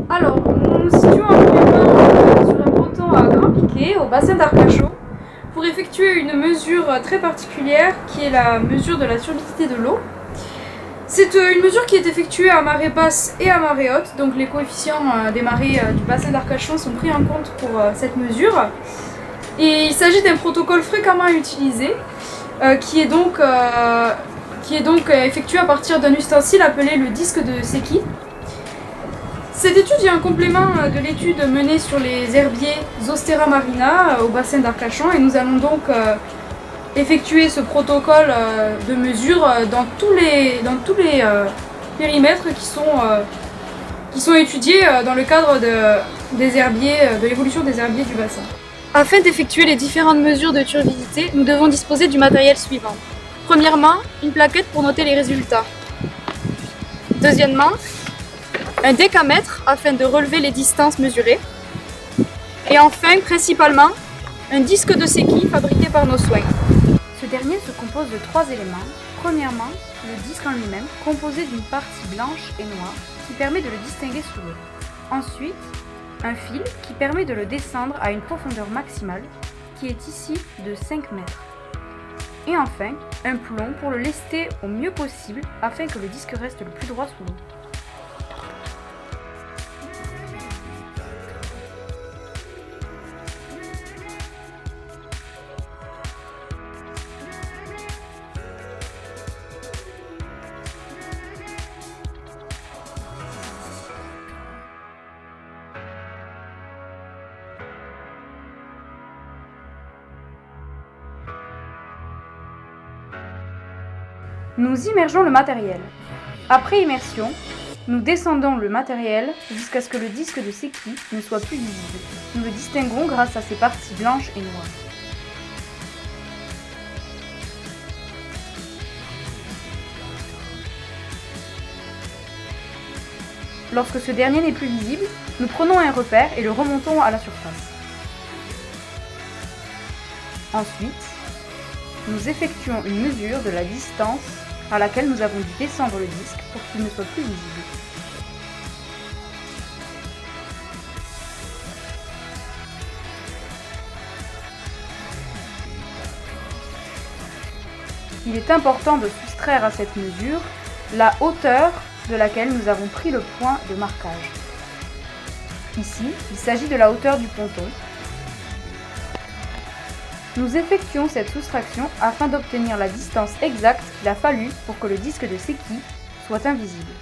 Alors, nous nous situons actuellement sur un ponton à Grand Piquet, au bassin d'Arcachon, pour effectuer une mesure très particulière qui est la mesure de la turbidité de l'eau. C'est une mesure qui est effectuée à marée basse et à marée haute, donc les coefficients des marées du bassin d'Arcachon sont pris en compte pour cette mesure. Et il s'agit d'un protocole fréquemment utilisé qui est donc effectué à partir d'un ustensile appelé le disque de Secchi. Cette étude est un complément de l'étude menée sur les herbiers Zostera marina au bassin d'Arcachon et nous allons donc effectuer ce protocole de mesure dans tous les périmètres qui sont étudiés dans le cadre de l'évolution des herbiers du bassin. Afin d'effectuer les différentes mesures de turbidité, nous devons disposer du matériel suivant. Premièrement, une plaquette pour noter les résultats. Deuxièmement, un décamètre afin de relever les distances mesurées. Et enfin, principalement, un disque de Secchi fabriqué par nos soins. Ce dernier se compose de 3 éléments. Premièrement, le disque en lui-même, composé d'une partie blanche et noire qui permet de le distinguer sous l'eau. Ensuite, un fil qui permet de le descendre à une profondeur maximale qui est ici de 5 mètres. Et enfin, un plomb pour le lester au mieux possible afin que le disque reste le plus droit sous l'eau. Nous immergeons le matériel. Après immersion, nous descendons le matériel jusqu'à ce que le disque de Secchi ne soit plus visible. Nous le distinguerons grâce à ses parties blanches et noires. Lorsque ce dernier n'est plus visible, nous prenons un repère et le remontons à la surface. Ensuite, nous effectuons une mesure de la distance à laquelle nous avons dû descendre le disque pour qu'il ne soit plus visible. Il est important de soustraire à cette mesure la hauteur de laquelle nous avons pris le point de marquage. Ici, il s'agit de la hauteur du ponton. Nous effectuons cette soustraction afin d'obtenir la distance exacte qu'il a fallu pour que le disque de Secchi soit invisible.